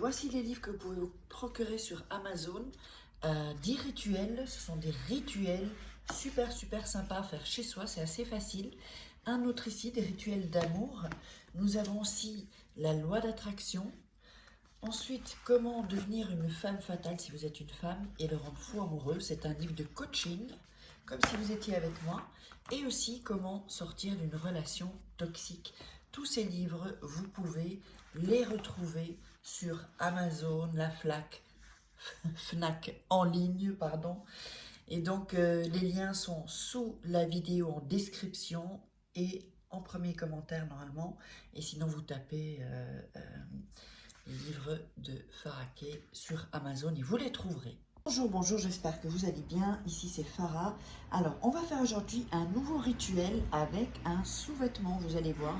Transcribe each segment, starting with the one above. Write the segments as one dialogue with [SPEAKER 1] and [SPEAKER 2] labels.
[SPEAKER 1] voici les livres que vous pouvez vous procurer sur Amazon. 10 rituels, ce sont des rituels super sympas à faire chez soi, c'est assez facile. Un autre ici, des rituels d'amour. Nous avons aussi la loi d'attraction. Ensuite, comment devenir une femme fatale si vous êtes une femme et le rendre fou amoureux. C'est un livre de coaching, comme si vous étiez avec moi. Et aussi, comment sortir d'une relation toxique. Tous ces livres, vous pouvez les retrouver sur Amazon, la Fnac en ligne, pardon. Et donc, les liens sont sous la vidéo en description et en premier commentaire normalement. Et sinon, vous tapez les livres de Farah Kay sur Amazon et vous les trouverez. Bonjour, j'espère que vous allez bien. Ici, c'est Farah. Alors, on va faire aujourd'hui un nouveau rituel avec un sous-vêtement, vous allez voir.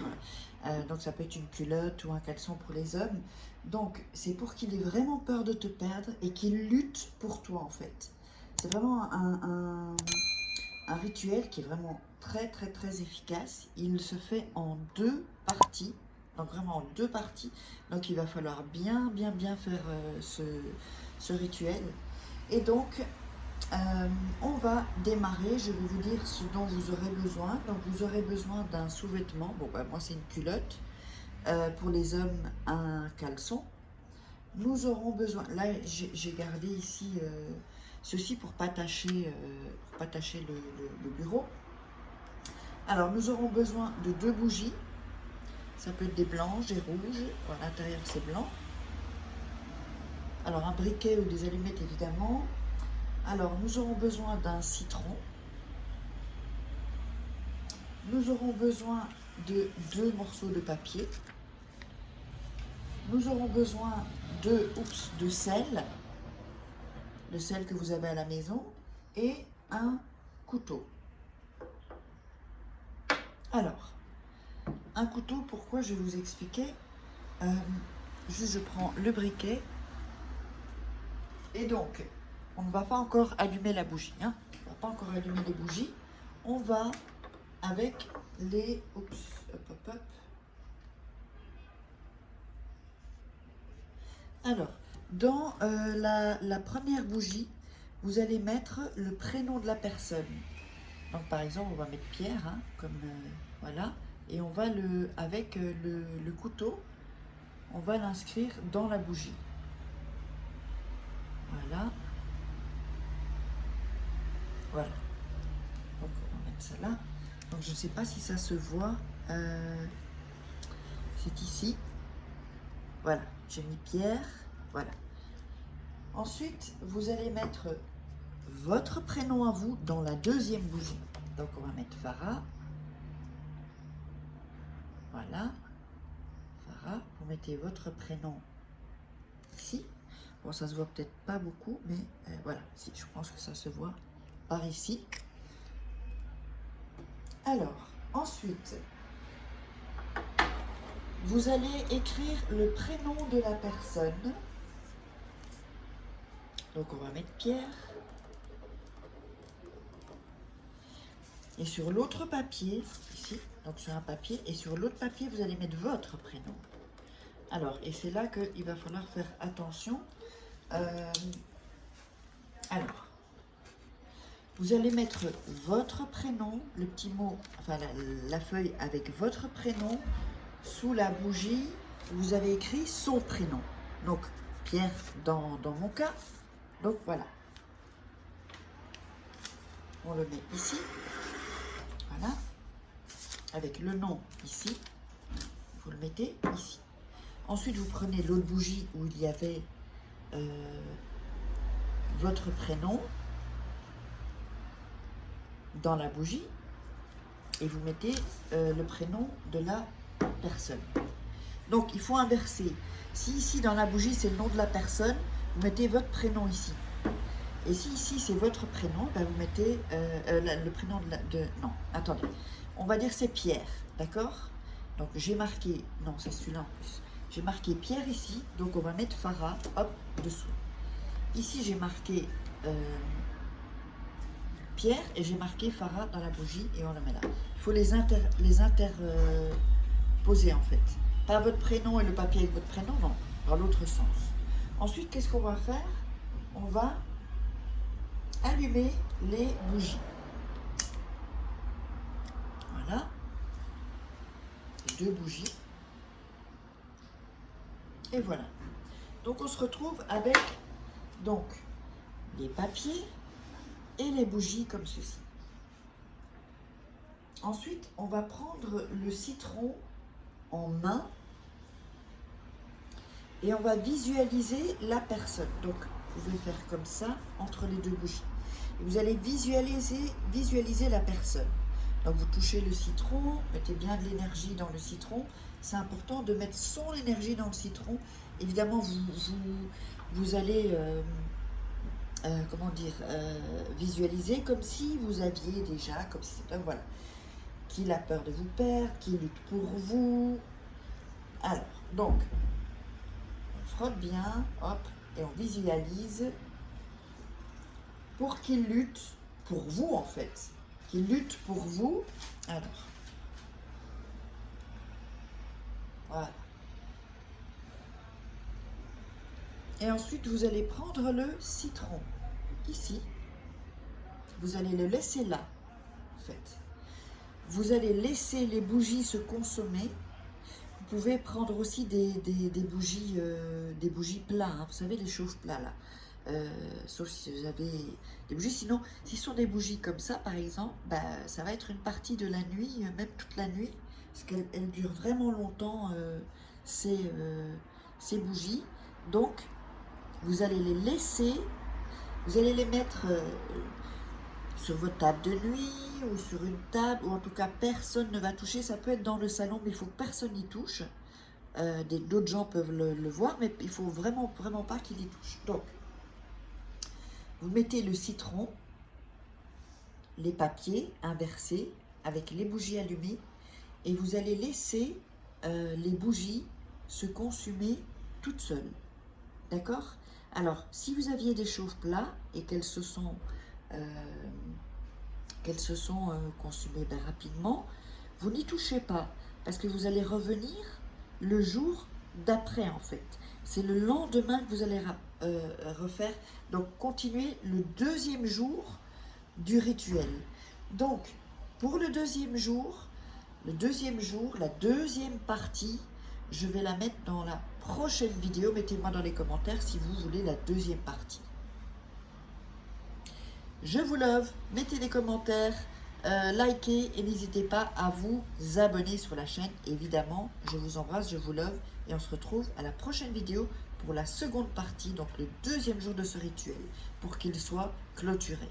[SPEAKER 1] Donc, ça peut être une culotte ou un caleçon pour les hommes. Donc, c'est pour qu'il ait vraiment peur de te perdre et qu'il lutte pour toi, en fait. C'est vraiment un rituel qui est vraiment très efficace. Il se fait en 2 parties. Donc, vraiment en 2 parties. Donc, il va falloir bien faire ce rituel. Et donc, on va démarrer. Je vais vous dire ce dont vous aurez besoin. Donc, vous aurez besoin d'un sous-vêtement. Bon, moi, c'est une culotte. Pour les hommes, un caleçon. Nous aurons besoin... Là, j'ai gardé ici ceci pour pas tâcher le bureau. Alors, nous aurons besoin de 2 bougies. Ça peut être des blanches, des rouges. À l'intérieur, c'est blanc. Alors, un briquet ou des allumettes, évidemment. Alors, nous aurons besoin d'un citron. Nous aurons besoin de 2 morceaux de papier. Nous aurons besoin de sel. Le sel que vous avez à la maison. Et un couteau. Alors, un couteau, pourquoi je vais vous expliquer. Juste, je prends le briquet. Et donc, on ne va pas encore allumer la bougie. Hein. On ne va pas encore allumer les bougies. On va avec les... Oups, hop. Alors, dans la première bougie, vous allez mettre le prénom de la personne. Donc, par exemple, on va mettre Pierre, hein, comme voilà. Et on va avec le couteau, on va l'inscrire dans la bougie. Voilà. Donc, on va mettre ça là. Donc, je ne sais pas si ça se voit. C'est ici. Voilà. J'ai mis Pierre. Voilà. Ensuite, vous allez mettre votre prénom à vous dans la deuxième bougie. Donc, on va mettre Farah. Voilà. Farah. Vous mettez votre prénom ici. Bon, ça se voit peut-être pas beaucoup, mais voilà, si, je pense que ça se voit par ici. Alors, ensuite, vous allez écrire le prénom de la personne. Donc, on va mettre Pierre. Et sur l'autre papier, ici, donc sur un papier, et sur l'autre papier, vous allez mettre votre prénom. Alors, et c'est là qu'il va falloir faire attention. Alors, vous allez mettre votre prénom, le petit mot, enfin la feuille avec votre prénom, sous la bougie, vous avez écrit son prénom. Donc, Pierre dans mon cas. Donc, voilà. On le met ici. Voilà. Avec le nom ici. Vous le mettez ici. Ensuite, vous prenez l'autre bougie où il y avait votre prénom dans la bougie et vous mettez le prénom de la personne. Donc, il faut inverser. Si ici, dans la bougie, c'est le nom de la personne, vous mettez votre prénom ici. Et si ici, c'est votre prénom, ben vous mettez le prénom non, attendez. On va dire c'est Pierre, d'accord? Donc, j'ai marqué... Non, c'est celui-là en plus. J'ai marqué Pierre ici, donc on va mettre Farah, hop, dessous. Ici, j'ai marqué Pierre et j'ai marqué Farah dans la bougie et on la met là. Il faut les interposer en fait. Pas votre prénom et le papier avec votre prénom, non, dans l'autre sens. Ensuite, qu'est-ce qu'on va faire? On va allumer les bougies. Voilà, 2 bougies. Et voilà. Donc on se retrouve avec donc les papiers et les bougies comme ceci. Ensuite, on va prendre le citron en main et on va visualiser la personne. Donc, vous pouvez faire comme ça entre les 2 bougies. Et vous allez visualiser la personne. Donc, vous touchez le citron, mettez bien de l'énergie dans le citron. C'est important de mettre son énergie dans le citron. Évidemment, vous allez comment dire, visualiser comme si vous aviez déjà, comme si c'était, voilà, qu'il a peur de vous perdre, qu'il lutte pour vous. Alors, donc, on frotte bien, hop, et on visualise pour qu'il lutte pour vous, en fait. Qu'il lutte pour vous. Alors, voilà. Et ensuite, vous allez prendre le citron, ici. Vous allez le laisser là, en fait. Vous allez laisser les bougies se consommer. Vous pouvez prendre aussi des bougies plats, hein, vous savez, les chauffe-plats là. Sauf si vous avez des bougies. Sinon, si ce sont des bougies comme ça, par exemple, bah, ça va être une partie de la nuit, même toute la nuit, parce qu'elles durent vraiment longtemps, ces bougies. Donc, vous allez les laisser, vous allez les mettre sur votre table de nuit ou sur une table, ou en tout cas personne ne va toucher. Ça peut être dans le salon, mais il faut que personne n'y touche. D'autres gens peuvent le voir, mais il faut vraiment pas qu'ils y touchent. Donc, vous mettez le citron, les papiers inversés avec les bougies allumées, et vous allez laisser les bougies se consumer toutes seules. D'accord? Alors, si vous aviez des chauffe-plats et qu'elles se sont consumées rapidement, vous n'y touchez pas, parce que vous allez revenir le jour d'après, en fait. C'est le lendemain que vous allez refaire. Donc, continuez le 2e jour du rituel. Donc, pour le 2e jour, la 2e partie, je vais la mettre dans la prochaine vidéo. Mettez-moi dans les commentaires si vous voulez la 2e partie. Je vous love, mettez des commentaires, likez et n'hésitez pas à vous abonner sur la chaîne. Évidemment, je vous embrasse, je vous love et on se retrouve à la prochaine vidéo pour la 2e partie, donc le 2e jour de ce rituel, pour qu'il soit clôturé.